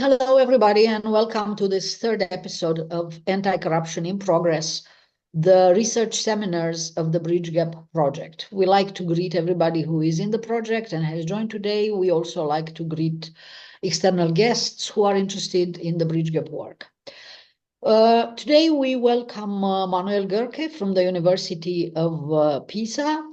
Hello, everybody, and welcome to this third episode of Anti-Corruption in Progress, the research seminars of the BridgeGap project. We like to greet everybody who is in the project and has joined today. We also like to greet external guests who are interested in the BridgeGap work. Today, we welcome Manoel Gehrke from the University of Pisa.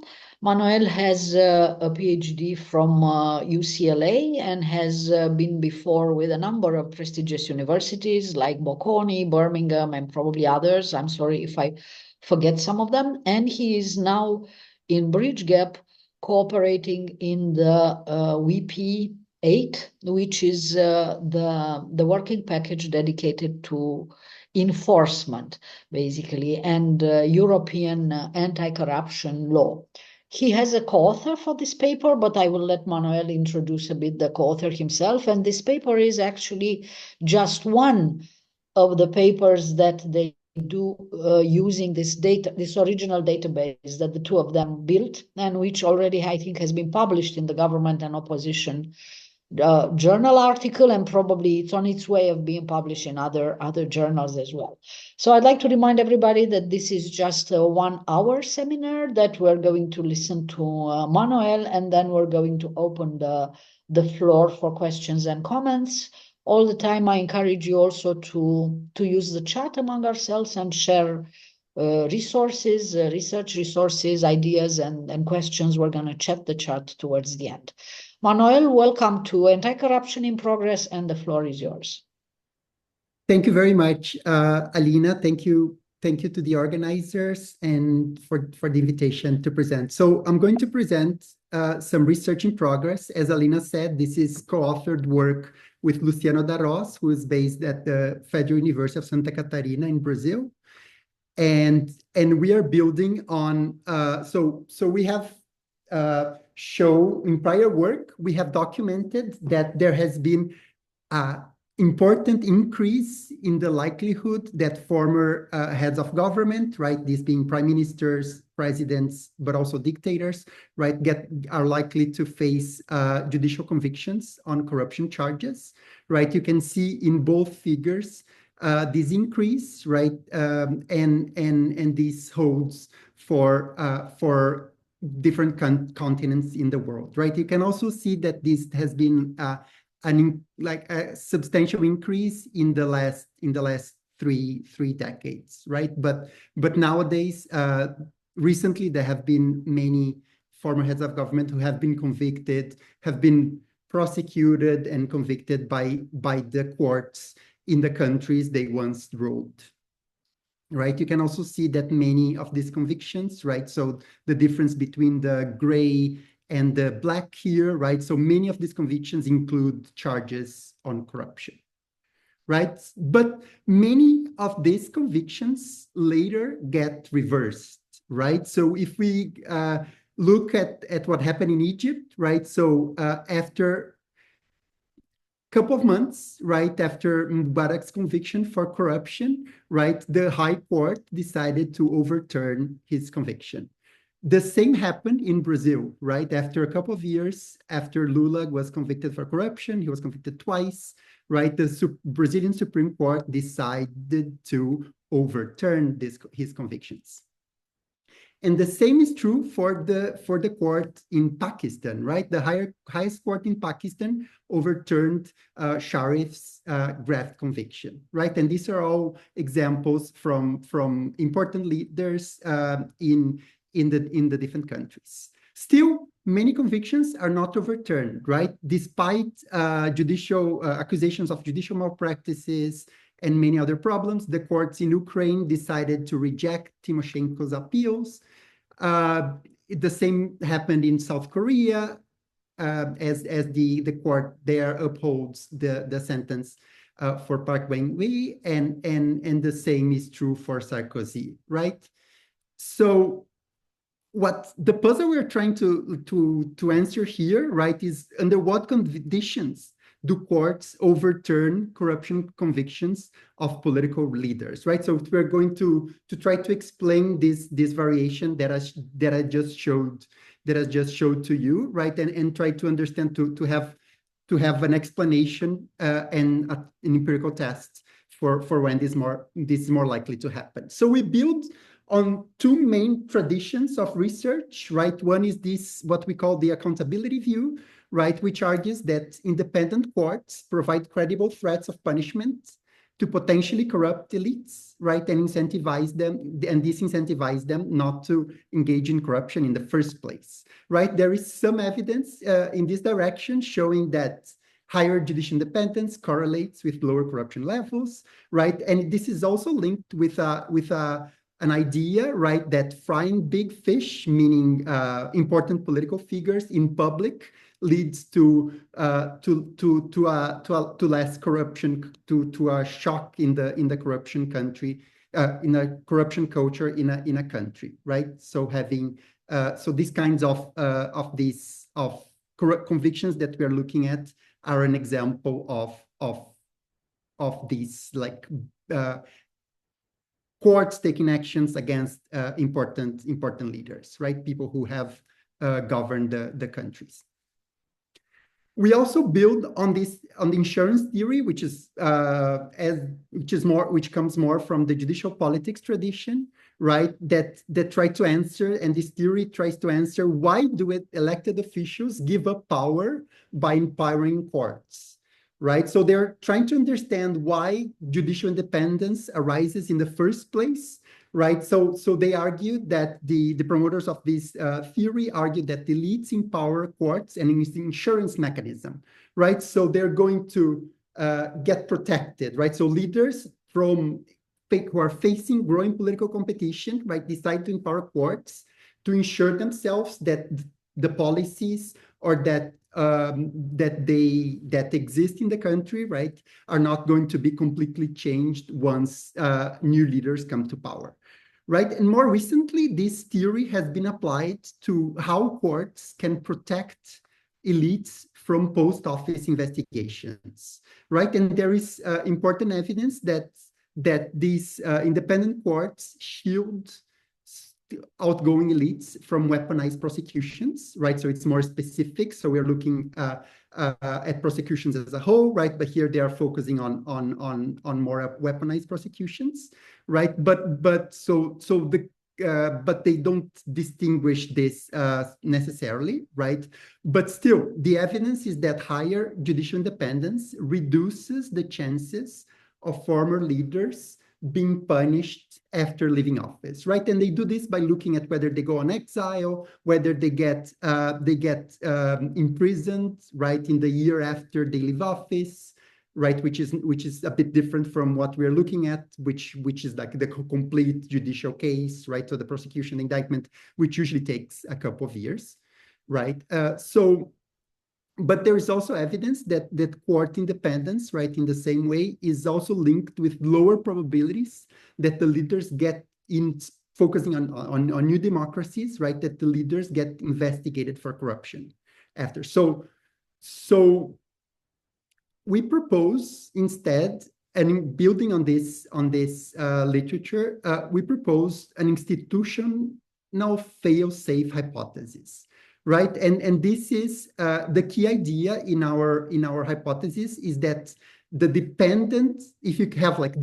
Manoel has a PhD from UCLA and has been before with a number of prestigious universities like Bocconi, Birmingham, and probably others. I'm sorry if I forget some of them. And he is now in BridgeGap cooperating in the WP8, which is the working package dedicated to enforcement, basically, and European anti-corruption law. He has a co-author for this paper, but I will let Manoel introduce a bit the co-author himself. And this paper is actually just one of the papers that they do using this original database that the two of them built, and which already, I think, has been published in the government and opposition journal article, and probably it's on its way of being published in other journals as well. So I'd like to remind everybody that this is just a 1 hour seminar that we're going to listen to Manoel, and then we're going to open the floor for questions and comments. All the time, I encourage you also to use the chat among ourselves and share resources, research resources, ideas, and questions. We're going to chat the chat towards the end. Manoel, welcome to Anti-Corruption in Progress, and the floor is yours. Thank you very much, Alina. Thank you to the organizers and for the invitation to present. So I'm going to present some research in progress. As Alina said, this is co-authored work with Luciano Darros, who is based at the Federal University of Santa Catarina in Brazil. And we are building on, so we have show in prior work, we have documented that there has been an important increase in the likelihood that former heads of government, right, these being prime ministers, presidents, but also dictators, right, are likely to face judicial convictions on corruption charges, right? You can see in both figures this increase, right, and this holds for different continents in the world, right? You can also see that this has been a substantial increase in the last three decades, right? But nowadays, recently there have been many former heads of government who have been convicted, have been prosecuted and convicted by the courts in the countries they once ruled. Right, you can also see that many of these convictions, right? So the difference between the gray and the black here, right? So many of these convictions include charges on corruption, right? But many of these convictions later get reversed, right? So if we look at what happened in Egypt, right? So after couple of months, right, after Mubarak's conviction for corruption, right, the High Court decided to overturn his conviction. The same happened in Brazil, right? After a couple of years, after Lula was convicted for corruption, he was convicted twice, right? The Brazilian Supreme Court decided to overturn his convictions. And the same is true for the court in Pakistan, right? The highest court in Pakistan overturned Sharif's graft conviction, right? And these are all examples from important leaders in the different countries. Still, many convictions are not overturned, right? Despite judicial accusations of judicial malpractices and many other problems, the courts in Ukraine decided to reject Tymoshenko's appeals. The same happened in South Korea, as the court there upholds the sentence for Park Geun-hye, and the same is true for Sarkozy, right? So what the puzzle we're trying to answer here, right, is under what conditions do courts overturn corruption convictions of political leaders, right? So we're going to try to explain this variation that I just showed to you, right? And try to understand to have to have an explanation and an empirical test for when this is more likely to happen. So we build on two main traditions of research, right? One is this, what we call the accountability view, right, which argues that independent courts provide credible threats of punishment to potentially corrupt elites, right, and incentivize them and disincentivize them not to engage in corruption in the first place, right? There is some evidence in this direction showing that higher judicial independence correlates with lower corruption levels, right? And this is also linked with an idea, right, that frying big fish, meaning important political figures in public, leads to less corruption, to a shock in the corruption country, in a corruption culture in a country, right? So having so these kinds of convictions that we are looking at are an example of these like courts taking actions against important leaders, right? People who have governed the countries. We also build on the insurance theory, which comes more from the judicial politics tradition, right? That try to answer, and this theory tries to answer, why do elected officials give up power by empowering courts, right? So they're trying to understand why judicial independence arises in the first place, right? So they argued that the promoters of this theory argued that the elites empower courts and it's the insurance mechanism, right? So they're going to get protected, right? So leaders who are facing growing political competition, right, decide to empower courts to ensure themselves that the policies or that exist in the country, right, are not going to be completely changed once new leaders come to power, right? And more recently, this theory has been applied to how courts can protect elites from post-office investigations, right? And there is important evidence that these independent courts shield outgoing elites from weaponized prosecutions, right? So it's more specific. So we're looking at prosecutions as a whole, right? But here they are focusing on more weaponized prosecutions, right? But they don't distinguish this necessarily, right? But still, the evidence is that higher judicial independence reduces the chances of former leaders being punished after leaving office, right? And they do this by looking at whether they go on exile, whether they get imprisoned, right, in the year after they leave office, right? Which is a bit different from what we're looking at, which is like the complete judicial case, right? So the prosecution indictment, which usually takes a couple of years, right? But there is also evidence that court independence, right, in the same way, is also linked with lower probabilities that the leaders get in focusing on new democracies, right, that the leaders get investigated for corruption after. So we propose instead, and in building on this literature, we propose an institutional fail-safe hypothesis. Right, and this is the key idea in our hypothesis is that the dependent, if you have like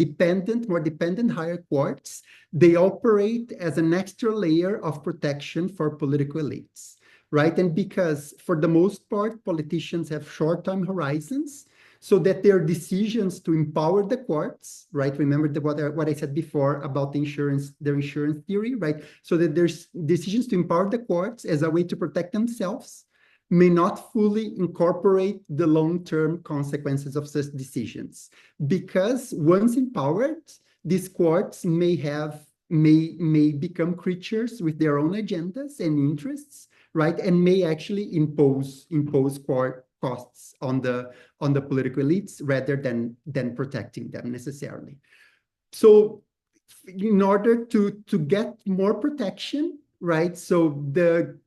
more dependent higher courts, they operate as an extra layer of protection for political elites, right? And because for the most part, politicians have short time horizons, so that their decisions to empower the courts, right? Remember what I said before about their insurance theory, right? So that there's decisions to empower the courts as a way to protect themselves may not fully incorporate the long-term consequences of such decisions. Because once empowered, these courts may become creatures with their own agendas and interests, right? And may actually impose costs on the political elites rather than protecting them necessarily. So in order to get more protection, right? So the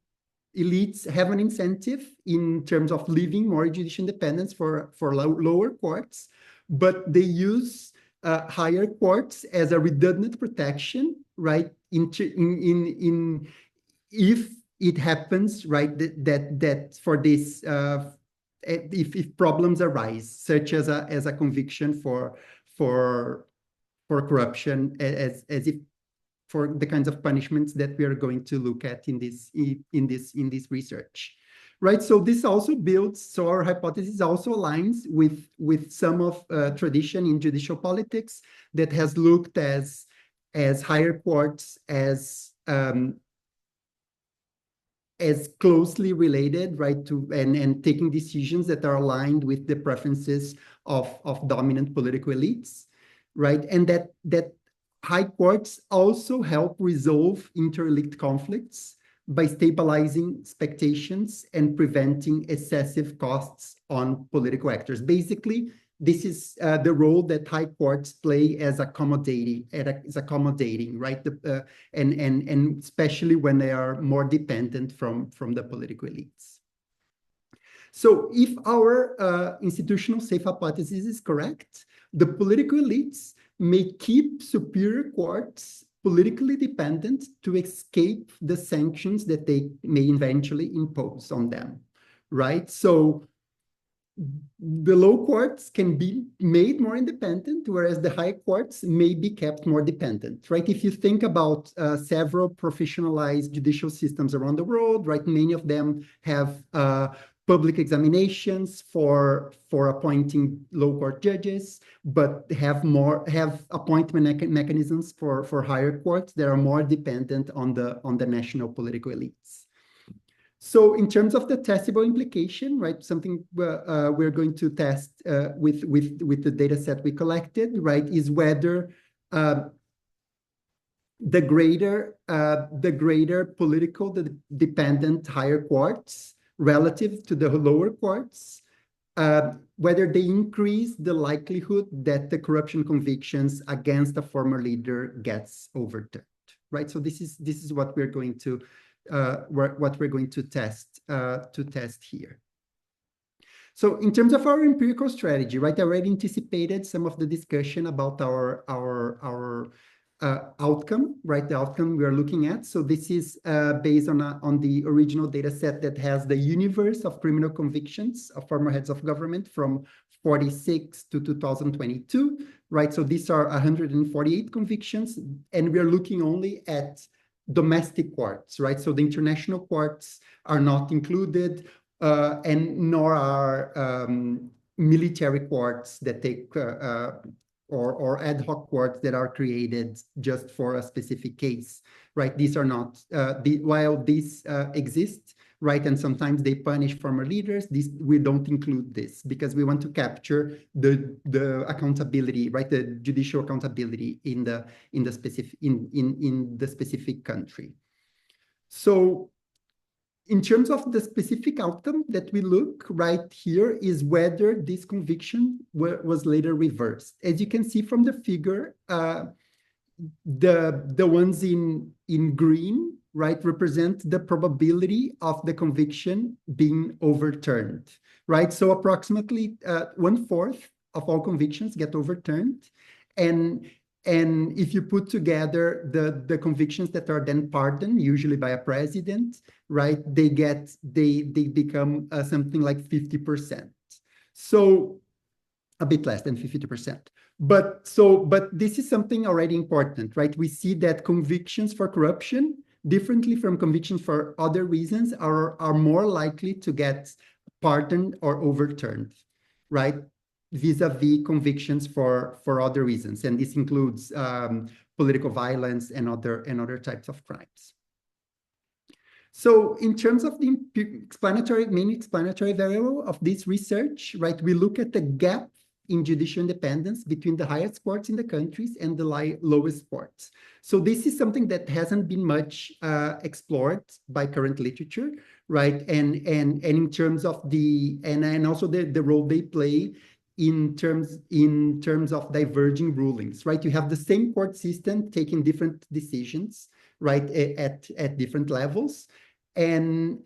elites have an incentive in terms of leaving more judicial independence for lower courts, but they use higher courts as a redundant protection, right? If it happens, right, that for this if problems arise, such as a conviction for corruption, as if for the kinds of punishments that we are going to look at in this research, right? So this also builds. So our hypothesis also aligns with some of tradition in judicial politics that has looked as higher courts as closely related, right, to and taking decisions that are aligned with the preferences of dominant political elites, right, and that high courts also help resolve interlinked conflicts by stabilizing expectations and preventing excessive costs on political actors. Basically, this is the role that high courts play as accommodating, right? And especially when they are more dependent from the political elites. So if our institutional safe hypothesis is correct, the political elites may keep superior courts politically dependent to escape the sanctions that they may eventually impose on them, right? So the low courts can be made more independent, whereas the high courts may be kept more dependent, right? If you think about several professionalized judicial systems around the world, right, many of them have public examinations for appointing low court judges, but have appointment mechanisms for higher courts that are more dependent on the national political elites. So in terms of the testable implication, right, something we're going to test with the data set we collected, right, is whether the greater political dependent higher courts relative to the lower courts, whether they increase the likelihood that the corruption convictions against a former leader gets overturned, right? So this is what we're going to test here. So in terms of our empirical strategy, right, I already anticipated some of the discussion about our outcome, right, the outcome we are looking at. So this is based on the original data set that has the universe of criminal convictions of former heads of government from 46 to 2022, right? So these are 148 convictions, and we are looking only at domestic courts, right? So the international courts are not included, and nor are military courts that take or ad hoc courts that are created just for a specific case, right? These are not, while these exist, right, and sometimes they punish former leaders, we don't include this because we want to capture the accountability, right, the judicial accountability in the specific country. So in terms of the specific outcome that we look right here is whether this conviction was later reversed. As you can see from the figure, the ones in green, right, represent the probability of the conviction being overturned, right? So approximately 1/4 of all convictions get overturned, and if you put together the convictions that are then pardoned, usually by a president, right, they become something like 50%. So a bit less than 50%. But this is something already important, right? We see that convictions for corruption, differently from convictions for other reasons, are more likely to get pardoned or overturned, right? Vis-a-vis convictions for other reasons, and this includes political violence and other types of crimes. So in terms of the main explanatory variable of this research, right, we look at the gap in judicial independence between the highest courts in the countries and the lowest courts. So this is something that hasn't been much explored by current literature, right? And in terms of and also the role they play in terms of diverging rulings, right? You have the same court system taking different decisions, right, at different levels, and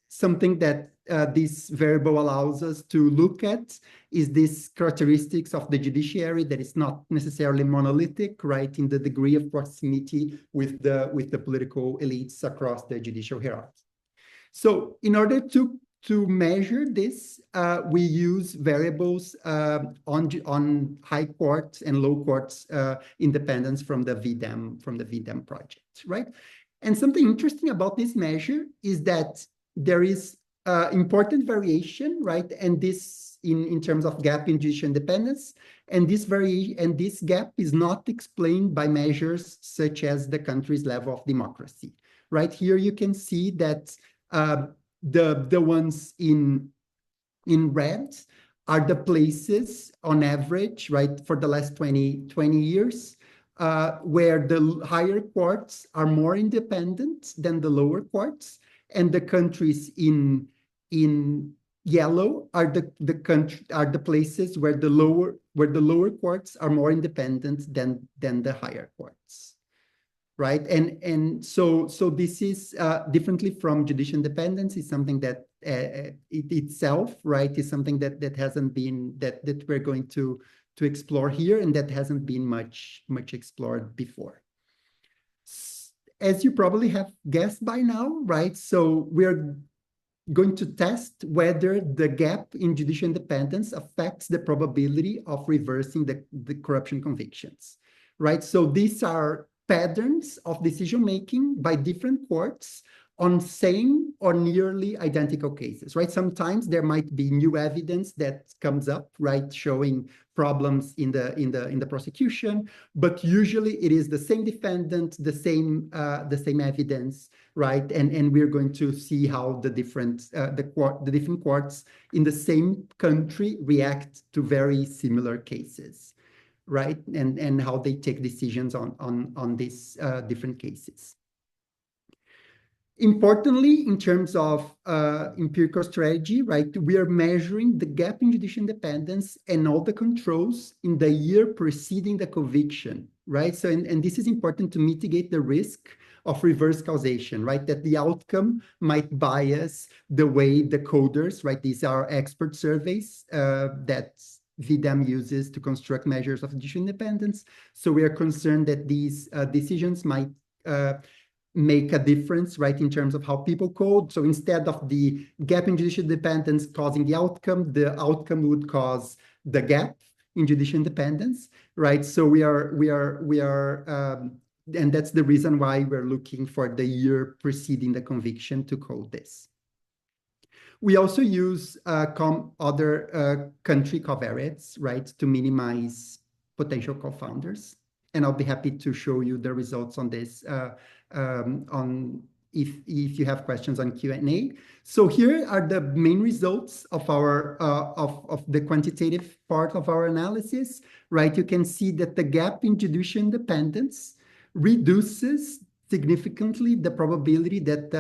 something that this variable allows us to look at is this characteristics of the judiciary that is not necessarily monolithic, right, in the degree of proximity with the political elites across the judicial hierarchy. So in order to to measure this, we use variables on high courts and low courts independence from the VDEM project, right? And something interesting about this measure is that there is important variation, right? And this in terms of gap in judicial independence, and this gap is not explained by measures such as the country's level of democracy, right? Here you can see that the ones in red are the places on average, right, for the last 20 years, where the higher courts are more independent than the lower courts, and the countries in yellow are the places where the lower courts are more independent than the higher courts, right? And so this is differently from judicial independence, is something that it itself, right, is something that hasn't been that we're going to explore here, and that hasn't been much explored before. As you probably have guessed by now, right? So we're going to test whether the gap in judicial independence affects the probability of reversing the corruption convictions, right? So these are patterns of decision-making by different courts on same or nearly identical cases, right? Sometimes there might be new evidence that comes up, right, showing problems in the prosecution, but usually it is the same defendant, the same evidence, right? And we're going to see how the different courts in the same country react to very similar cases, right? And how they take decisions on these different cases. Importantly, in terms of empirical strategy, right, we are measuring the gap in judicial independence and all the controls in the year preceding the conviction, right? So, and this is important to mitigate the risk of reverse causation, right? That the outcome might bias the way the coders, right? These are expert surveys that VDEM uses to construct measures of judicial independence. So we are concerned that these decisions might make a difference, right, in terms of how people code. So instead of the gap in judicial independence causing the outcome would cause the gap in judicial independence, right? So we are, and that's the reason why we're looking for the year preceding the conviction to code this. We also use other country covariates, right, to minimize potential confounders. And I'll be happy to show you the results on this if you have questions on Q&A. So here are the main results of our of the quantitative part of our analysis, right? You can see that the gap in judicial independence reduces significantly the probability that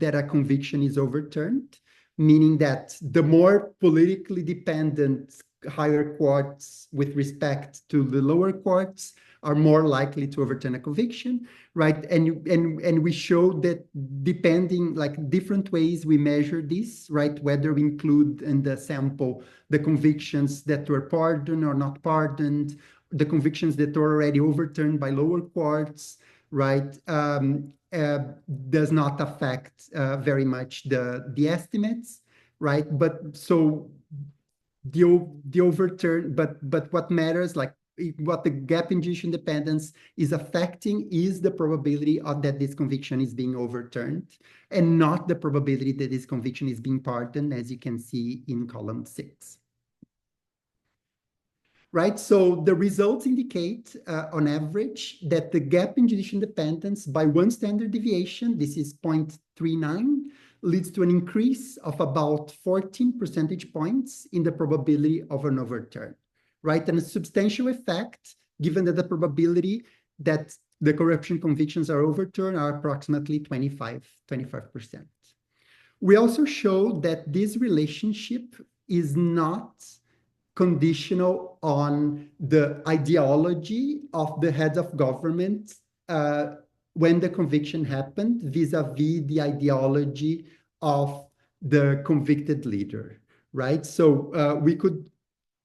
a conviction is overturned, meaning that the more politically dependent higher courts with respect to the lower courts are more likely to overturn a conviction, right? And we show that depending, like different ways we measure this, right? Whether we include in the sample the convictions that were pardoned or not pardoned, the convictions that were already overturned by lower courts, right? Does not affect very much the estimates, right? But so the overturn, but what matters, like what the gap in judicial independence is affecting is the probability of that this conviction is being overturned, and not the probability that this conviction is being pardoned, as you can see in column 6. Right, so the results indicate on average that the gap in judicial independence by one standard deviation, this is 0.39, leads to an increase of about 14 percentage points in the probability of an overturn, right? And a substantial effect, given that the probability that the corruption convictions are overturned are approximately 25%. We also show that this relationship is not conditional on the ideology of the head of government when the conviction happened vis-a-vis the ideology of the convicted leader, right? So we could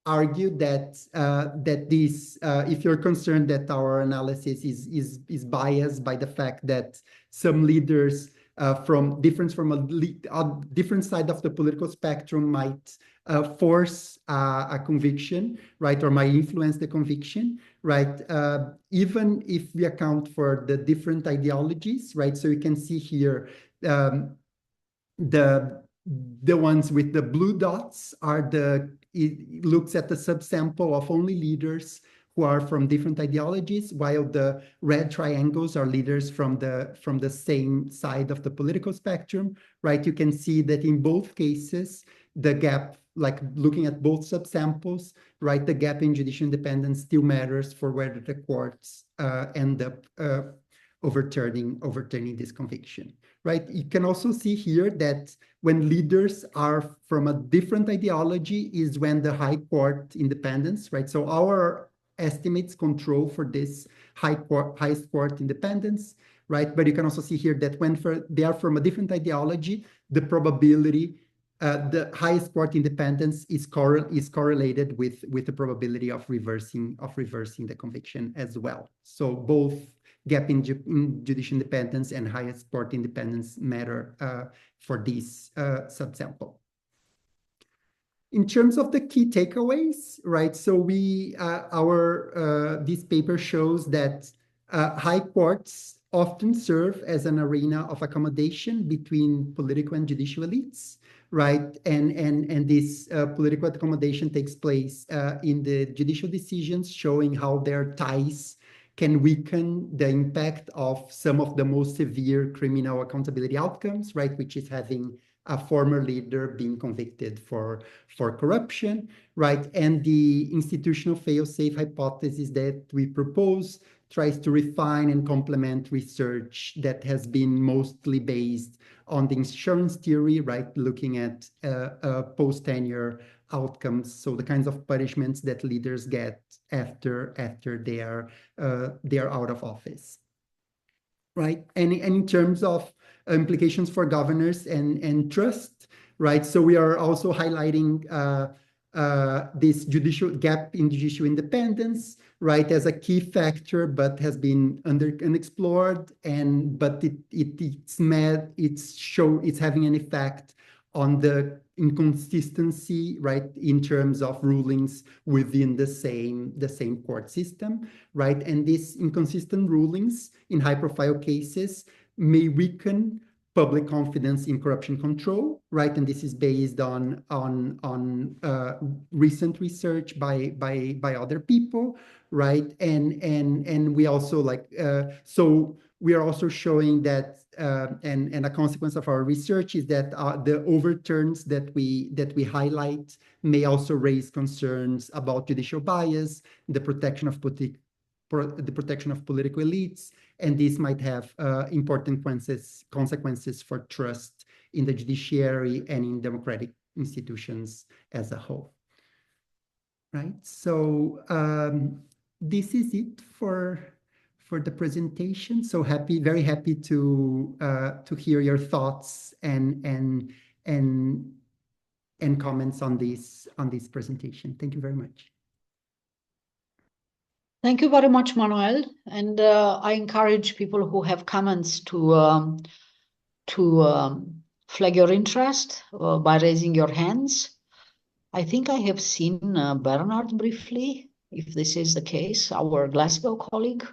argue that this, if you're concerned that our analysis is biased by the fact that some leaders from a different side of the political spectrum might force a conviction, right, or might influence the conviction, right, even if we account for the different ideologies, right? So you can see here the ones with the blue dots are it looks at the subsample of only leaders who are from different ideologies, while the red triangles are leaders from the same side of the political spectrum, right? You can see that in both cases, the gap, like looking at both subsamples, right, the gap in judicial independence still matters for whether the courts end up overturning this conviction, right? You can also see here that when leaders are from a different ideology is when the high court independence, right? So our estimates control for this highest court independence, right? But you can also see here that when they are from a different ideology, the probability, the highest court independence is correlated with the probability of reversing the conviction as well. So both gap in judicial independence and highest court independence matter for this subsample. In terms of the key takeaways, right? So this paper shows that high courts often serve as an arena of accommodation between political and judicial elites, right? And this political accommodation takes place in the judicial decisions, showing how their ties can weaken the impact of some of the most severe criminal accountability outcomes, right? Which is having a former leader being convicted for corruption, right? And the institutional fail-safe hypothesis that we propose tries to refine and complement research that has been mostly based on the insurance theory, right? Looking at post-tenure outcomes, so the kinds of punishments that leaders get after they are out of office, right? And in terms of implications for governors and trust, right? So we are also highlighting this judicial gap in judicial independence, right, as a key factor, but has been unexplored, but it's having an effect on the inconsistency, right, in terms of rulings within the same court system, right? And these inconsistent rulings in high-profile cases may weaken public confidence in corruption control, right? And this is based on recent research by other people, right? And we also so we are also showing that and a consequence of our research is that the overturns that we highlight may also raise concerns about judicial bias, the protection of political elites, and this might have important consequences for trust in the judiciary and in democratic institutions as a whole. Right. So this is it for the presentation. So very happy to hear your thoughts and comments on this presentation. Thank you very much. Thank you very much, Manuel. And I encourage people who have comments to flag your interest by raising your hands. I think I have seen Bernard briefly, if this is the case, our Glasgow colleague.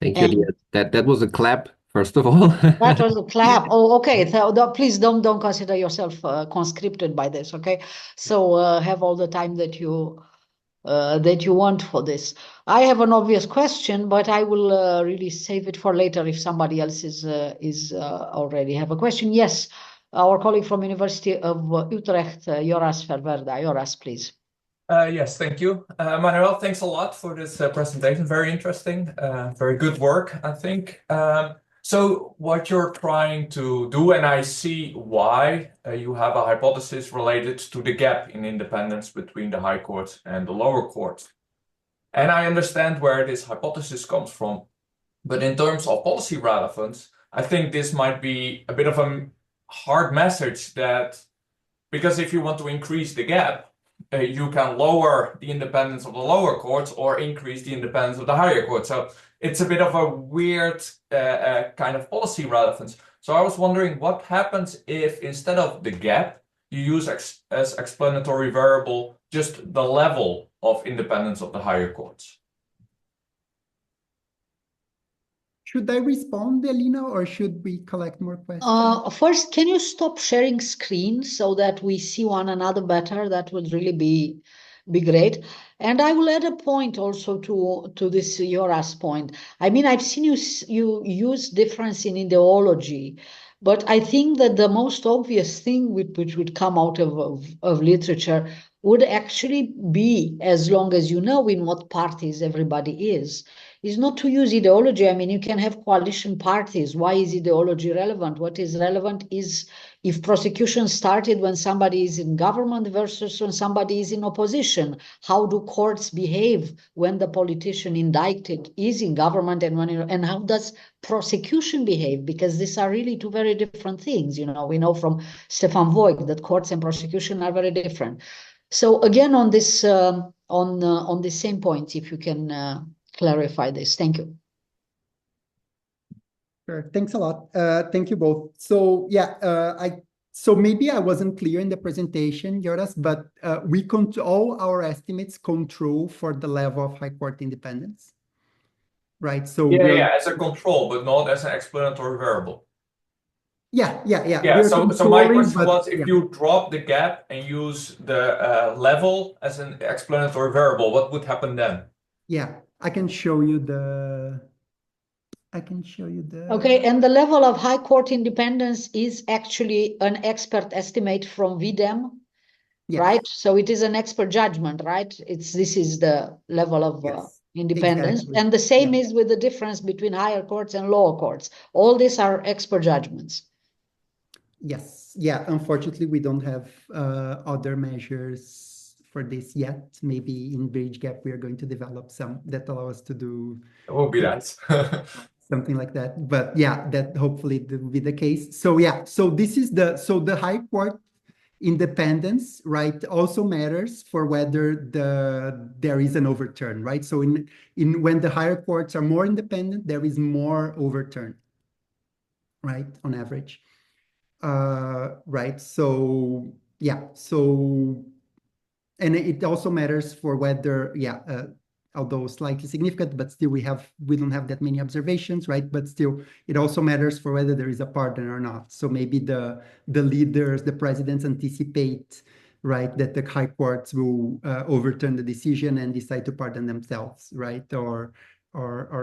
Thank you. That was a clap, first of all. That was a clap. Oh, okay. So, please don't consider yourself conscripted by this, okay? So have all the time that you want for this. I have an obvious question, but I will really save it for later if somebody else is already have a question. Yes, our colleague from University of Utrecht, Joras Verwerda. Joras, please. Yes, thank you. Manuel, thanks a lot for this presentation. Very interesting, very good work, I think. So what you're trying to do, and I see why you have a hypothesis related to the gap in independence between the high courts and the lower courts. And I understand where this hypothesis comes from. But in terms of policy relevance, I think this might be a bit of a hard message that, because if you want to increase the gap, you can lower the independence of the lower courts or increase the independence of the higher courts. So it's a bit of a weird kind of policy relevance. So I was wondering what happens if instead of the gap, you use as explanatory variable just the level of independence of the higher courts. Should I respond, Alina, or should we collect more questions? First, can you stop sharing screen so that we see one another better? That would really be great. And I will add a point also to this Yora's point. I mean, I've seen you use difference in ideology, but I think that the most obvious thing which would come out of literature would actually be, as long as you know in what parties everybody is not to use ideology. I mean, you can have coalition parties. Why is ideology relevant? What is relevant is if prosecution started when somebody is in government versus when somebody is in opposition. How do courts behave when the politician indicted is in government and how does prosecution behave? Because these are really two very different things. You know, we know from Stefan Voigt that courts and prosecution are very different. So again, on this on the same point, if you can clarify this. Thank you. Sure. Thanks a lot. Thank you both. So yeah, so maybe I wasn't clear in the presentation, Joras, but we all our estimates control for the level of high court independence, right? So yeah, as a control, but not as an explanatory variable. Yeah. Yeah, so my question was, if yeah. you drop the gap and use the level as an explanatory variable, what would happen then? Yeah, I can show you the. Okay, and the level of high court independence is actually an expert estimate from VDEM, Yes. right? So it is an expert judgment, right? This is the level of Yes, independence. exactly. And the same Yeah. is with the difference between higher courts and lower courts. All these are expert judgments. Yes. Yeah. Unfortunately, we don't have other measures for this yet. Maybe in BridgeGap, we are going to develop some that allow us to do. It will be nice. Something like that. But yeah, that hopefully will be the case. So yeah, so this is the high court independence, right, also matters for whether there is an overturn, right? So in when the higher courts are more independent, there is more overturn, right, on average. Right. So yeah. So and it also matters for whether although slightly significant, but still we don't have that many observations, right? But still, it also matters for whether there is a pardon or not. So maybe the leaders, the presidents anticipate, right, that the high courts will overturn the decision and decide to pardon themselves, right, or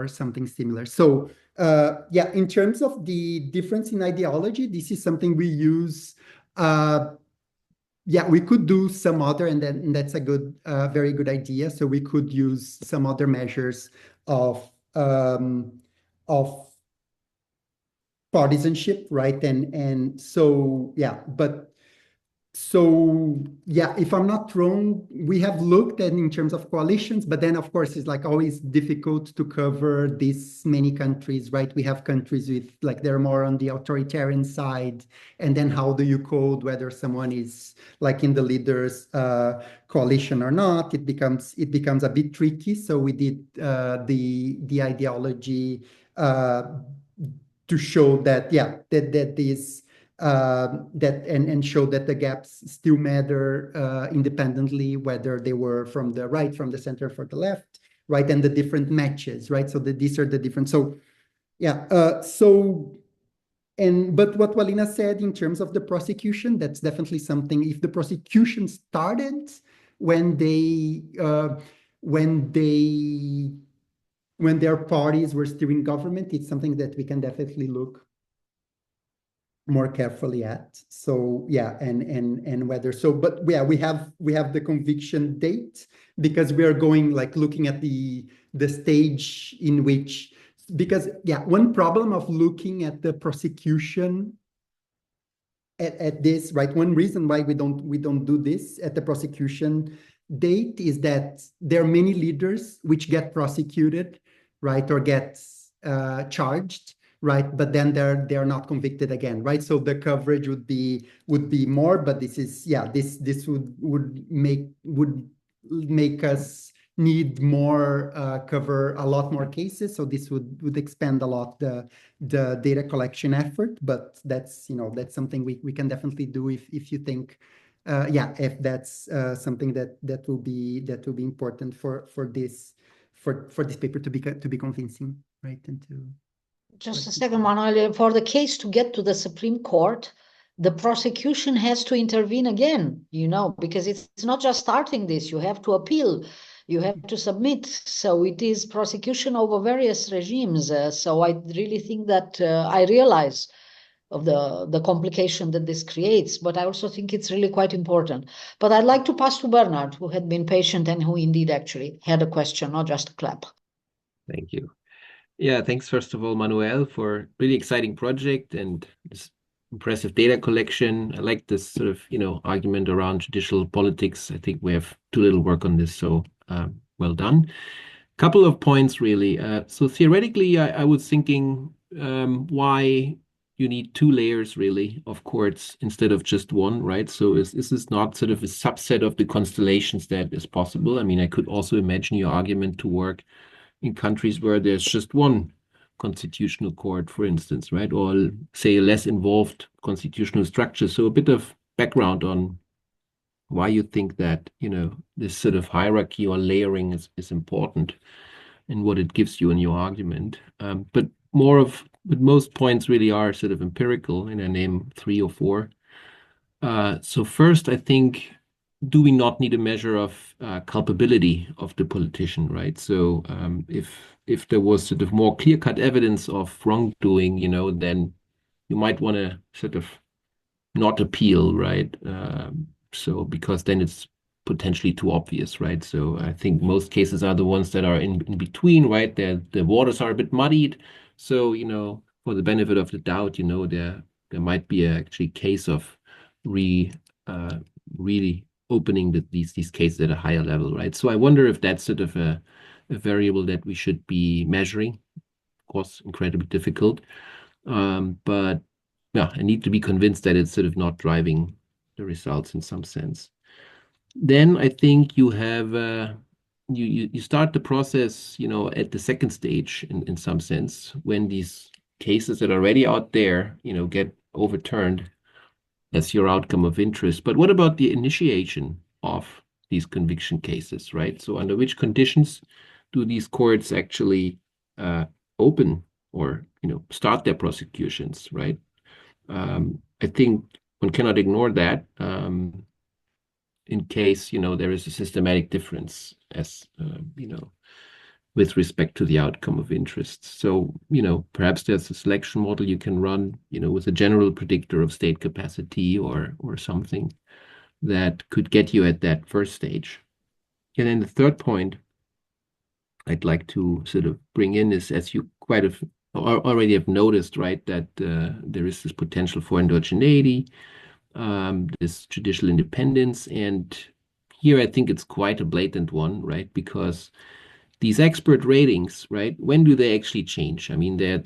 something similar. So yeah, in terms of the difference in ideology, this is something we use. Yeah, we could do some other, and that's a good, very good idea. So we could use some other measures of partisanship, right? And so yeah, but so yeah, if I'm not wrong, we have looked at in terms of coalitions, but then of course it's like always difficult to cover this many countries, right? We have countries with like they're more on the authoritarian side, and then how do you code whether someone is like in the leaders coalition or not? It becomes a bit tricky. So we did the ideology to show that that is. And show that the gaps still matter independently, whether they were from the right, from the center, for the left, right, and the different matches, right? So these are the different. So yeah. But what Walina said in terms of the prosecution, that's definitely something. If the prosecution started when their parties were still in government, it's something that we can definitely look more carefully at. So yeah, and whether so, but yeah, we have the conviction date because we are going like looking at the stage in which, because yeah, one problem of looking at the prosecution at this, right, one reason why we don't do this at the prosecution date is that there are many leaders which get prosecuted, right, or get charged, right, but then they're not convicted again, right? So the coverage would be more, but this is this would make us need more cover a lot more cases. So this would expand a lot the data collection effort. But that's that's something we can definitely do if you think if that's something that will be important for this paper to be convincing, right? And to just a second, Manoel. For the case to get to the Supreme Court, the prosecution has to intervene again, because it's not just starting this. You have to appeal, you have to submit. So it is prosecution over various regimes. So I really think that I realize of the complication that this creates, but I also think it's really quite important. But I'd like to pass to Bernard, who had been patient and who indeed actually had a question, not just a clap. Thank you. Yeah, thanks first of all, Manuel, for really exciting project and this impressive data collection. I like this sort of, argument around judicial politics. I think we have too little work on this, so well done. Couple of points really. So theoretically, I was thinking why you need two layers really of courts instead of just one, right? So is this not sort of a subset of the constellations that is possible? I mean, I could also imagine your argument to work in countries where there's just one constitutional court, for instance, right? Or say a less involved constitutional structure. So a bit of background on why you think that, this sort of hierarchy or layering is important and what it gives you in your argument. But most points really are sort of empirical, and I name 3 or 4. So first, I think, do we not need a measure of culpability of the politician, right? So if there was sort of more clear-cut evidence of wrongdoing, then you might want to sort of not appeal, right? So because then it's potentially too obvious, right? So I think most cases are the ones that are in between, right? The waters are a bit muddied. So, for the benefit of the doubt, there might be actually case of really opening these cases at a higher level, right? So I wonder if that's sort of a variable that we should be measuring. Of course, incredibly difficult. But yeah, I need to be convinced that it's sort of not driving the results in some sense. Then I think you have you start the process, at the second stage in some sense, when these cases that are already out there, get overturned as your outcome of interest. But what about the initiation of these conviction cases, right? So under which conditions do these courts actually open or start their prosecutions, right? I think one cannot ignore that in case there is a systematic difference as with respect to the outcome of interest. So perhaps there's a selection model you can run with a general predictor of state capacity or something that could get you at that first stage. And then the third point I'd like to sort of bring in is, as you already have noticed, right, that there is this potential for endogeneity, this judicial independence. And here I think it's quite a blatant one, right? Because these expert ratings, right, when do they actually change? I mean, they're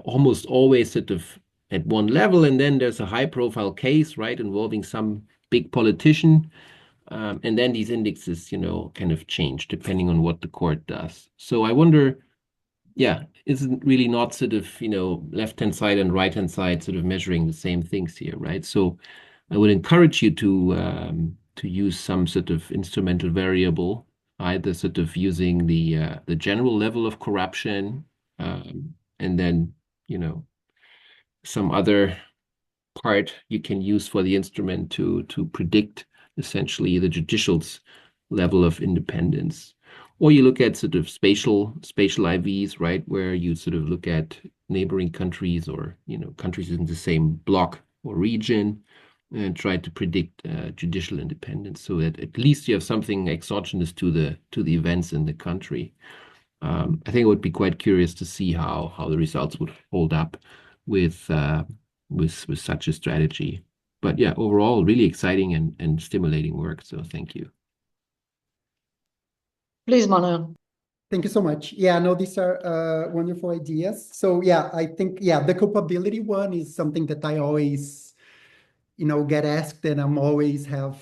almost always sort of at one level, and then there's a high-profile case, right, involving some big politician, and then these indexes, kind of change depending on what the court does. So I wonder, isn't really not sort of, left-hand side and right-hand side sort of measuring the same things here, right? So I would encourage you to use some sort of instrumental variable, either sort of using the general level of corruption, and then, some other part you can use for the instrument to predict essentially the judicial's level of independence. Or you look at sort of spatial IVs, right, where you sort of look at neighboring countries or countries in the same block or region and try to predict judicial independence, so that at least you have something exogenous to the events in the country. I think it would be quite curious to see how the results would hold up with such a strategy. But yeah, overall, really exciting and stimulating work. So thank you. Please, Manoel. Thank you so much. Yeah, no, these are wonderful ideas. So yeah, I think, the culpability one is something that I always, get asked, and I'm always have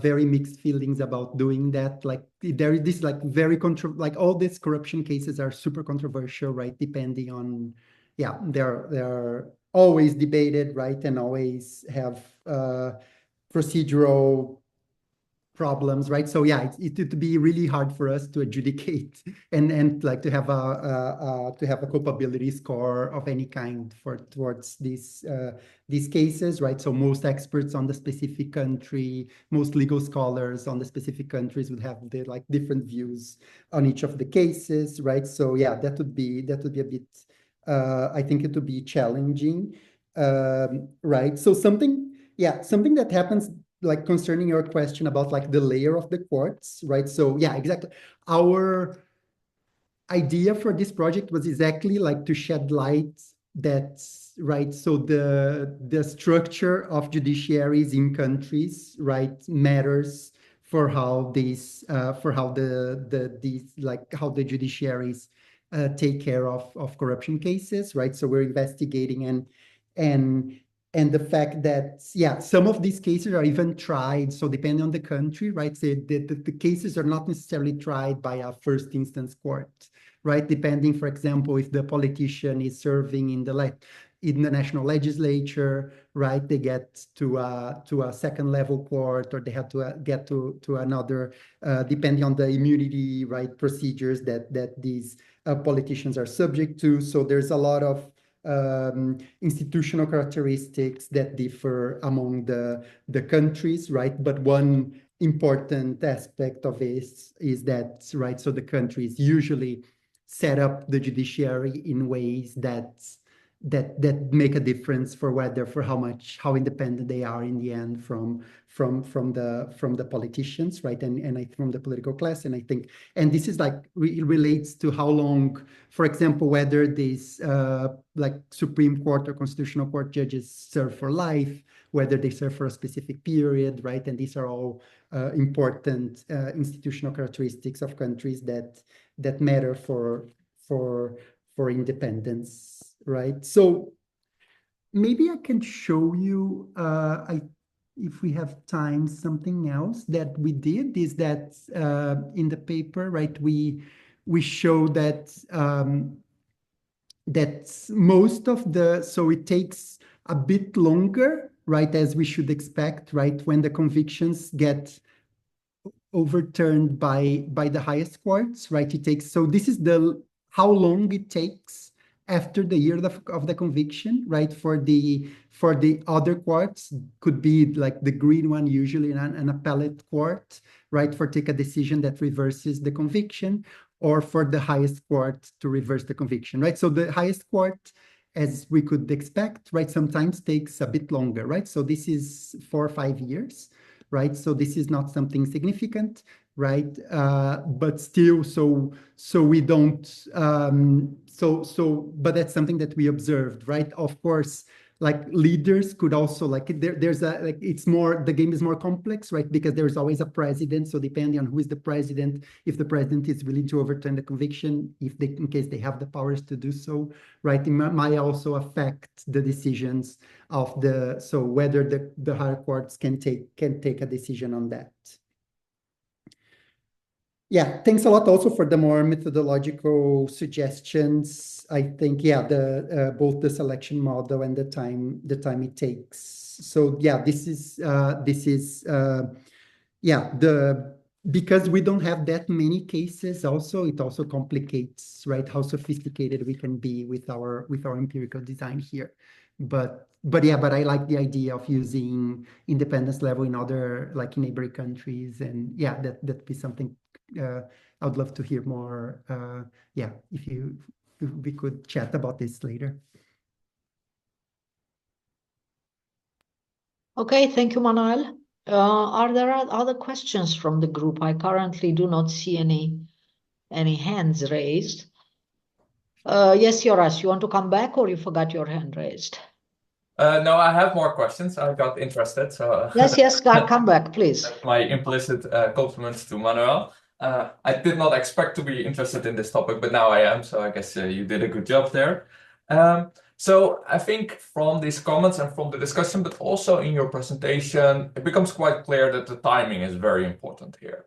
very mixed feelings about doing that. Like there is this like all these corruption cases are super controversial, right? Depending on, they're always debated, right? And always have procedural problems, right? So yeah, it would be really hard for us to adjudicate and like to have a culpability score of any kind towards these cases, right? So most experts on the specific country, most legal scholars on the specific countries would have the like different views on each of the cases, right? So yeah, that would be a bit. I think it would be challenging, right? So something that happens, like concerning your question about like the layer of the courts, right? So yeah, exactly. Our idea for this project was exactly like to shed light that's right. So the structure of judiciaries in countries, right, matters for how these how the judiciaries take care of corruption cases, right? So we're investigating and the fact that, some of these cases are even tried. So depending on the country, right, so the cases are not necessarily tried by a first instance court, right? Depending, for example, if the politician is serving in the national legislature, right, they get to a second level court, or they have to get to another, depending on the immunity, right, procedures that these politicians are subject to. So there's a lot of institutional characteristics that differ among the countries, right? But one important aspect of this is that, right, so the countries usually set up the judiciary in ways that make a difference for how independent they are in the end from the politicians, right? And from the political class. And I think, and this is like relates to how long, for example, whether these like Supreme Court or Constitutional Court judges serve for life, whether they serve for a specific period, right? And these are all important institutional characteristics of countries that matter for independence. Right. So maybe I can show you, if we have time, something else that we did is that in the paper, right, we show that most of so it takes a bit longer, right, as we should expect, right, when the convictions get overturned by the highest courts, right? It takes, so this is how long it takes after the year of the conviction, right? For the other courts, could be like the green one, usually an appellate court, right? For take a decision that reverses the conviction, or for the highest court to reverse the conviction, right? So the highest court, as we could expect, right, sometimes takes a bit longer, right? So this is 4 or 5 years, right? So this is not something significant, right? But still, so we don't, but that's something that we observed, right? Of course, like leaders could also, like there's it's more, the game is more complex, right? Because there's always a president. So depending on who is the president, if the president is willing to overturn the conviction, in case they have the powers to do so, right? It might also affect the decisions of so whether the higher courts can take a decision on that. Yeah, thanks a lot also for the more methodological suggestions. I think, both the selection model and the time it takes. So yeah, because we don't have that many cases, also it also complicates, right, how sophisticated we can be with our empirical design here. But I like the idea of using independence level in other, like in neighboring countries, and that'd be something I would love to hear more. If we could chat about this later. Okay, thank you, Manoel. Are there other questions from the group? I currently do not see any hands raised. Yes, Joras, you want to come back, or you forgot your hand raised? No, I have more questions. I got interested, so Yes, come back, please. My implicit compliments to Manoel. I did not expect to be interested in this topic, but now I am, so I guess you did a good job there. So I think from these comments and from the discussion, but also in your presentation, it becomes quite clear that the timing is very important here.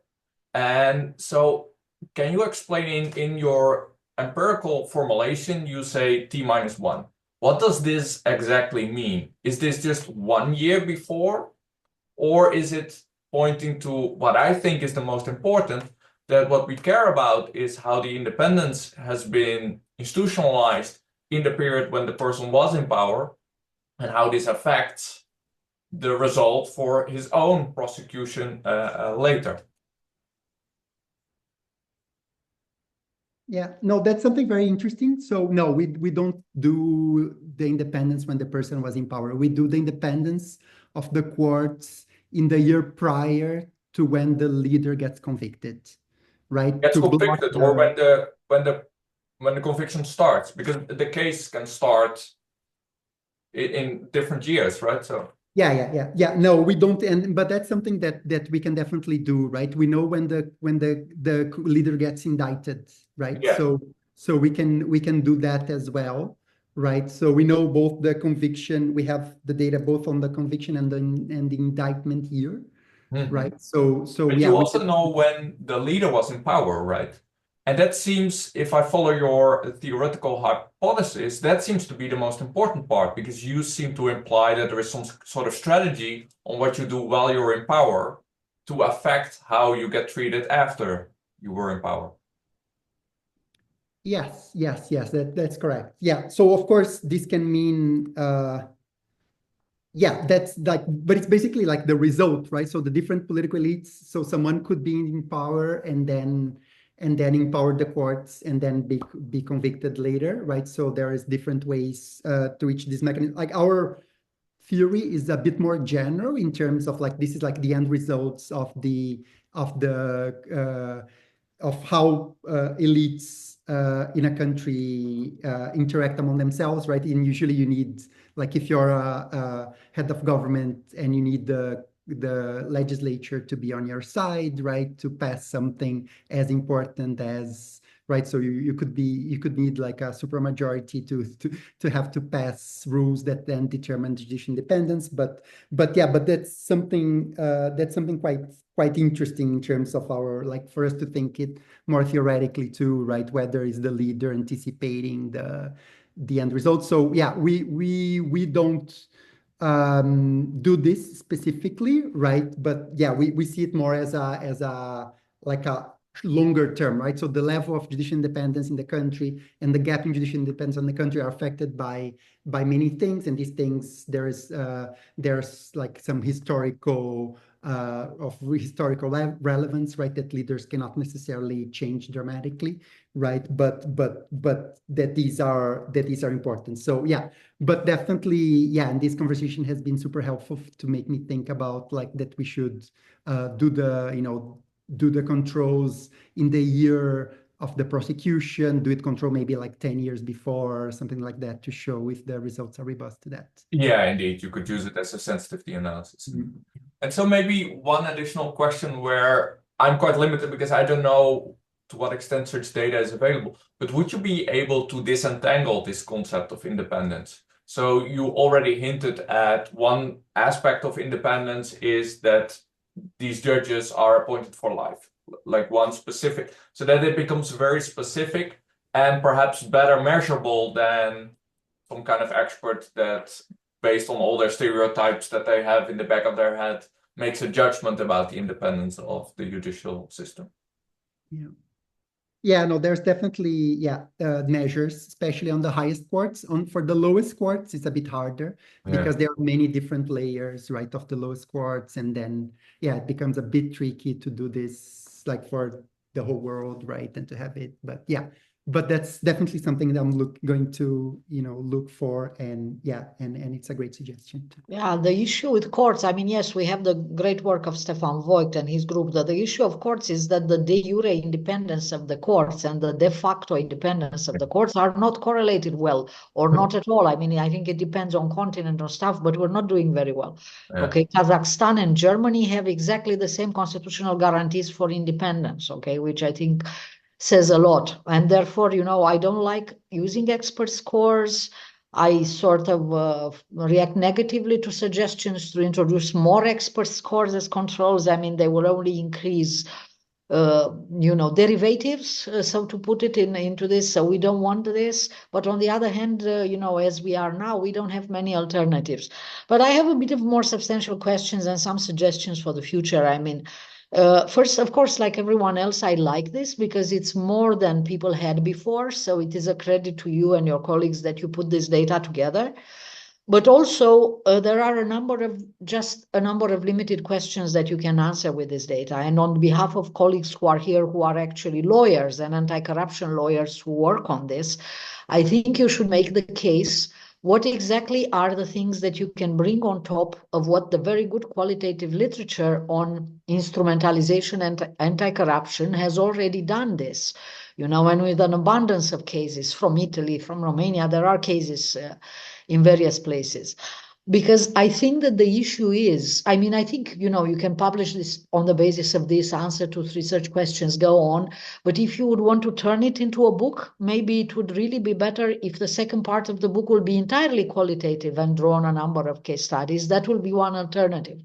And so can you explain in your empirical formulation, you say T-1. What does this exactly mean? Is this just 1 year before? Or is it pointing to what I think is the most important, that what we care about is how the independence has been institutionalized in the period when the person was in power, and how this affects the result for his own prosecution later. Yeah, no, that's something very interesting. So no, we don't do the independence when the person was in power. We do the independence of the courts in the year prior to when the leader gets convicted, right? Gets To block convicted, or when the conviction starts, because the case can start in different years, right? So yeah. No, we don't, but that's something that we can definitely do, right? We know when the leader gets indicted, right? Yeah. So we can do that as well, right? So we know both the conviction, we have the data both on the conviction and the indictment year, right? So but yeah, you also know when the leader was in power, right? And that seems, if I follow your theoretical hypothesis, that seems to be the most important part, because you seem to imply that there is some sort of strategy on what you do while you're in power to affect how you get treated after you were in power. Yes, that's correct. Yeah, so of course this can mean yeah, that's like, but it's basically like the result, right? So the different political elites, so someone could be in power and then empower the courts and then be convicted later, right? So there is different ways to reach this mechanism. Like our theory is a bit more general in terms of like, this is like the end results of how elites in a country interact among themselves, right? And usually you need, like, if you're a head of government and you need the legislature to be on your side, right, to pass something as important as, right, so you could need like a supermajority to have to pass rules that then determine judicial independence. But that's something quite interesting in terms of our, like, for us to think it more theoretically too, right? Whether is the leader anticipating the end result. So yeah, we don't do this specifically, right? But yeah, we see it more as a like a longer term, right? So the level of judicial independence in the country and the gap in judicial independence in the country are affected by many things, and these things there's like some historical relevance, right? That leaders cannot necessarily change dramatically, right? But that these are important. So yeah, but definitely, yeah, and this conversation has been super helpful to make me think about like that we should do the controls in the year of the prosecution, do it control maybe like 10 years before or something like that to show if the results are robust to that. Yeah, indeed. You could use it as a sensitivity analysis. And so maybe one additional question where I'm quite limited because I don't know to what extent such data is available, but would you be able to disentangle this concept of independence? So you already hinted at one aspect of independence is that these judges are appointed for life, like one specific, so that it becomes very specific and perhaps better measurable than some kind of expert that, based on all their stereotypes that they have in the back of their head, makes a judgment about the independence of the judicial system. Yeah, no, there's definitely measures, especially on the highest courts. For the lowest courts, it's a bit harder because there are many different layers, right, of the lowest courts, and then it becomes a bit tricky to do this like for the whole world, right, and to have it. But that's definitely something that I'm going to look for, and it's a great suggestion. Yeah, the issue with courts, I mean, yes, we have the great work of Stefan Voigt and his group. That the issue of courts is that the de jure independence of the courts and the de facto independence of the courts are not correlated well, or not at all. I mean, I think it depends on continent or stuff, but we're not doing very well. Okay, Kazakhstan and Germany have exactly the same constitutional guarantees for independence, okay, which I think says a lot. And therefore, I don't like using expert scores. I sort of react negatively to suggestions to introduce more expert scores as controls. I mean, they will only increase, derivatives, so to put it into this. So we don't want this. But on the other hand, as we are now, we don't have many alternatives. But I have a bit of more substantial questions and some suggestions for the future. I mean, first, of course, like everyone else, I like this because it's more than people had before. So it is a credit to you and your colleagues that you put this data together. But also, there are a number of limited questions that you can answer with this data. And on behalf of colleagues who are here, who are actually lawyers and anti-corruption lawyers who work on this, I think you should make the case. What exactly are the things that you can bring on top of what the very good qualitative literature on instrumentalization and anti-corruption has already done this? And with an abundance of cases from Italy, from Romania, there are cases in various places. Because I think that the issue is, I mean, I think, you can publish this on the basis of this answer to research questions, go on. But if you would want to turn it into a book, maybe it would really be better if the second part of the book will be entirely qualitative and draw on a number of case studies. That will be one alternative.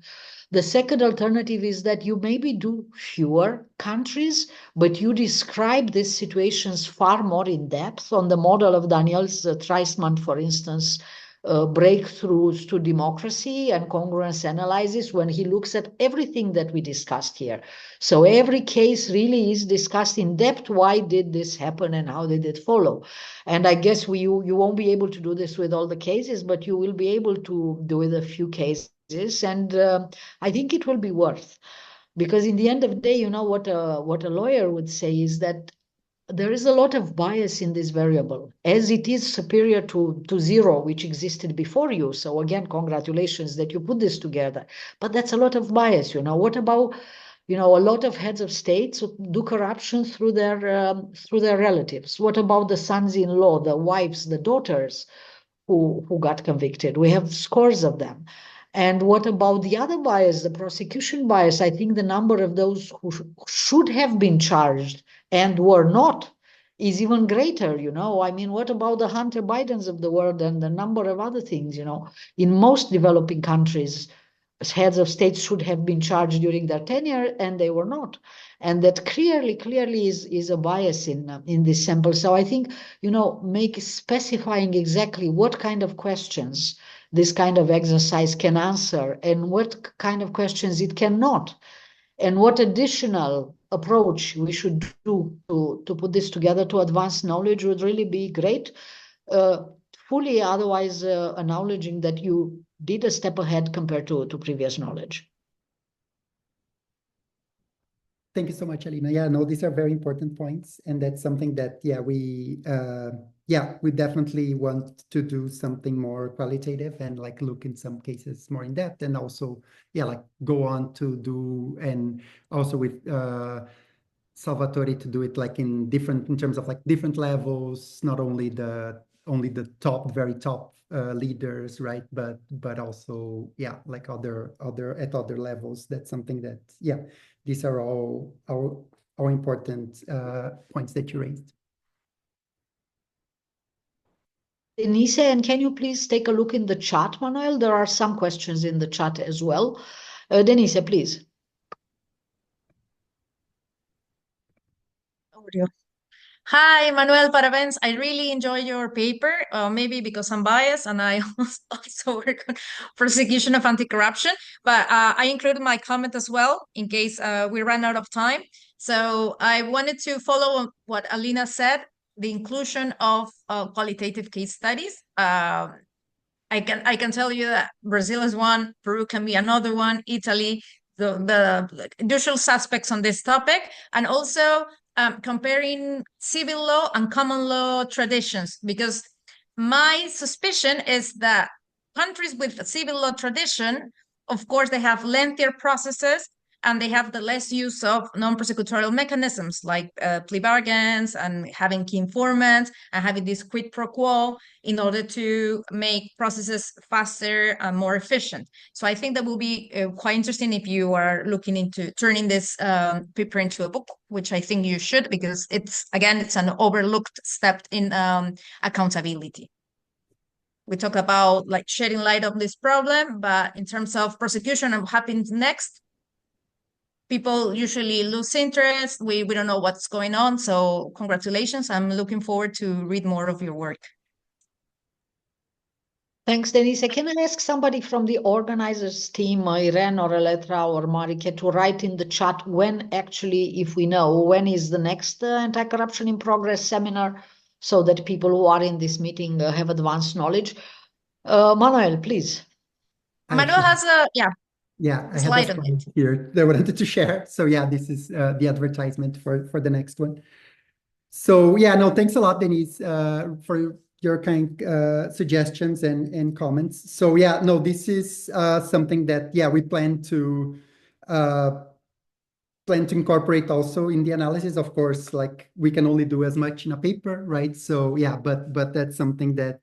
The second alternative is that you maybe do fewer countries, but you describe these situations far more in depth on the model of Daniel's Treisman, for instance, breakthroughs to democracy and congruence analysis, when he looks at everything that we discussed here. So every case really is discussed in depth. Why did this happen and how did it follow? And I guess you won't be able to do this with all the cases, but you will be able to do with a few cases. And I think it will be worth, because in the end of the day, what a lawyer would say is that there is a lot of bias in this variable, as it is superior to zero, which existed before you. So again, congratulations that you put this together. But that's a lot of bias. What about, a lot of heads of states do corruption through their relatives? What about the sons-in-law, the wives, the daughters who got convicted? We have scores of them. And what about the other bias, the prosecution bias? I think the number of those who should have been charged and were not is even greater. I mean, what about the Hunter Bidens of the world and the number of other things? In most developing countries, heads of states should have been charged during their tenure and they were not. And that clearly is a bias in this sample. So I think, specifying exactly what kind of questions this kind of exercise can answer and what kind of questions it cannot, and what additional approach we should do to put this together to advance knowledge would really be great. Fully otherwise acknowledging that you did a step ahead compared to previous knowledge. Thank you so much, Alina. Yeah, no, these are very important points. And that's something that, we definitely want to do something more qualitative and look in some cases more in depth, and also, go on to do, and also with Salvatore to do it in terms of different levels, not only the top, very top leaders, right? But also, other levels. That's something that, these are all important points that you raised. Denise, and can you please take a look in the chat, Manuel? There are some questions in the chat as well. Denise, please. Audio. Hi, Manuel, parabéns. I really enjoy your paper, maybe because I'm biased and I also work on prosecution of anti-corruption, but I included my comment as well in case we run out of time. So I wanted to follow on what Alina said, the inclusion of qualitative case studies. I can tell you that Brazil is one, Peru can be another one, Italy, the usual suspects on this topic, and also comparing civil law and common law traditions, because my suspicion is that countries with a civil law tradition, of course, they have lengthier processes and they have the less use of non-prosecutorial mechanisms like plea bargains and having key informants and having this quid pro quo in order to make processes faster and more efficient. So I think that will be quite interesting if you are looking into turning this paper into a book, which I think you should, because it's an overlooked step in accountability. we talk about like shedding light on this problem, but in terms of prosecution and what happens next, people usually lose interest. We don't know what's going on. So congratulations. I'm looking forward to read more of your work. Thanks, Denise. Can I ask somebody from the organizers team, Irene or Eletra or Marike, to write in the chat when actually, if we know, when is the next Anti-Corruption in Progress seminar, so that people who are in this meeting have advanced knowledge? Manoel, please. Manoel has a, Yeah, I slide have a on slide here that I wanted to share. So yeah, this is the advertisement for the next one. So yeah, no, thanks a lot, Denise, for your kind suggestions and comments. So yeah, no, this is something that, yeah, we plan to incorporate also in the analysis. Of course, like we can only do as much in a paper, right? So yeah, but that's something that,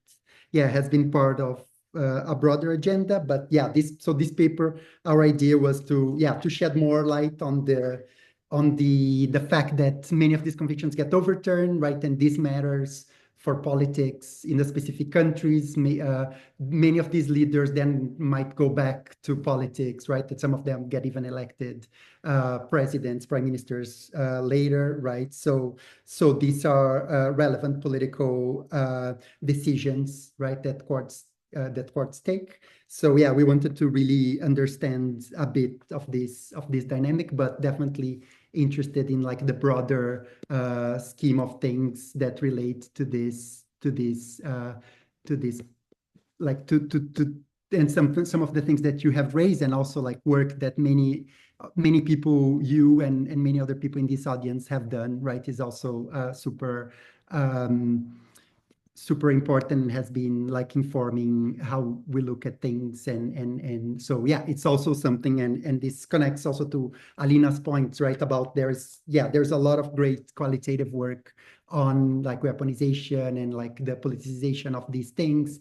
yeah, has been part of a broader agenda. But yeah, this paper, our idea was to shed more light on the fact that many of these convictions get overturned, right? And this matters for politics in the specific countries. Many of these leaders then might go back to politics, right? That some of them get even elected presidents, prime ministers later, right? So these are relevant political decisions, right? That courts take. So yeah, we wanted to really understand a bit of this dynamic, but definitely interested in like the broader scheme of things that relate to this like and some of the things that you have raised, and also like work that many people, you and many other people in this audience have done, right, is also super important and has been like informing how we look at things, and so yeah, it's also something, and this connects also to Alina's points, right, about there's a lot of great qualitative work on like weaponization and like the politicization of these things,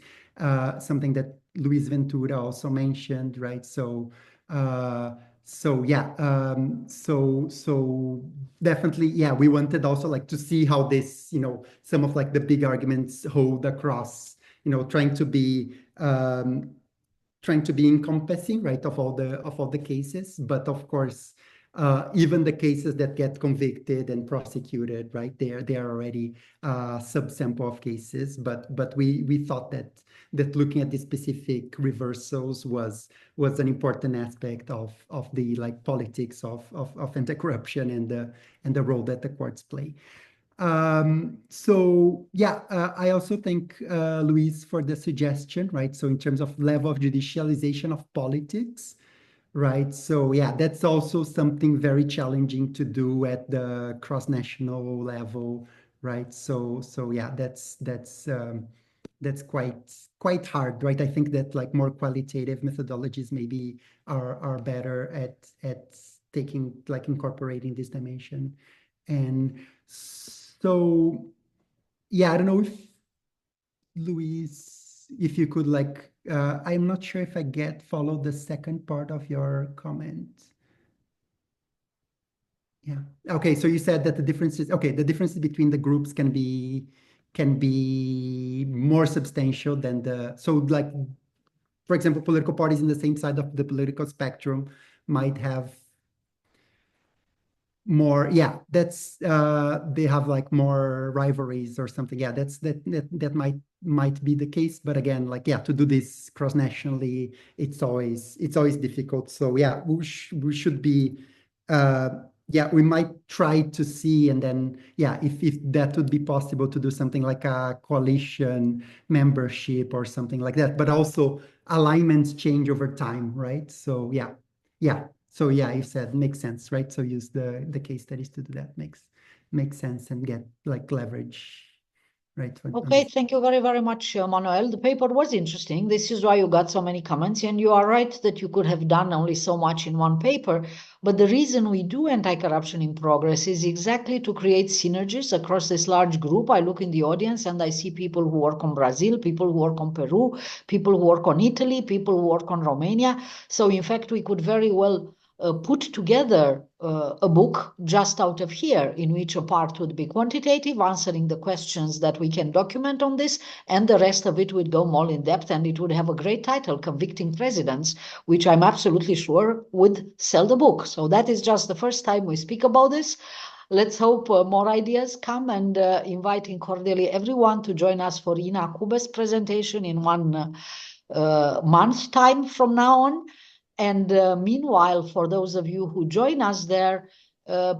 something that Luis Ventura also mentioned, right? So definitely, yeah, we wanted also like to see how this, some of like the big arguments hold across, trying to be encompassing, right, of all the cases, but of course, even the cases that get convicted and prosecuted, right, they are already subsample of cases, but we thought that looking at the specific reversals was an important aspect of the like politics of anti-corruption and the role that the courts play. So yeah, I also thank Luis for the suggestion, right? So in terms of level of judicialization of politics, right? So yeah, that's also something very challenging to do at the cross-national level, right? So yeah, that's quite hard, right? I think that like more qualitative methodologies maybe are better at taking, like, incorporating this dimension. And so yeah, I don't know if Luis, if you could like, I'm not sure if I followed the second part of your comment. Yeah. Okay. So you said that the differences between the groups can be more substantial than so like, for example, political parties in the same side of the political spectrum might have more, that's they have like more rivalries or something. Yeah, that might be the case, but again, like, yeah, to do this cross-nationally, it's always difficult. So yeah, we should be we might try to see, and then if that would be possible, to do something like a coalition membership or something like that. But also alignments change over time, right? So yeah. So yeah, you said makes sense, right? So use the case studies to do that. Makes sense, and get like leverage, right? Okay, thank you very, very much, Manuel. The paper was interesting. This is why you got so many comments, and you are right that you could have done only so much in one paper. But the reason we do anti-corruption in progress is exactly to create synergies across this large group. I look in the audience and I see people who work on Brazil, people who work on Peru, people who work on Italy, people who work on Romania. So in fact, we could very well put together a book just out of here, in which a part would be quantitative, answering the questions that we can document on this, and the rest of it would go more in depth, and it would have a great title, Convicting Presidents, which I'm absolutely sure would sell the book. So that is just the first time we speak about this. Let's hope more ideas come, and inviting cordially everyone to join us for Ina Kube's presentation in 1 month time from now on. And meanwhile, for those of you who join us there,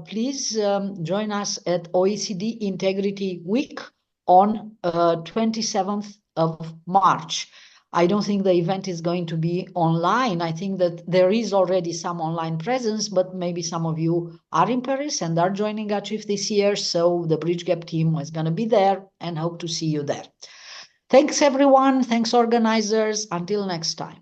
please join us at OECD Integrity Week on 27th of March. I don't think the event is going to be online. I think that there is already some online presence, but maybe some of you are in Paris and are joining Achieve this year. So the BridgeGap team is going to be there, and hope to see you there. Thanks, everyone. Thanks, organizers. Until next time.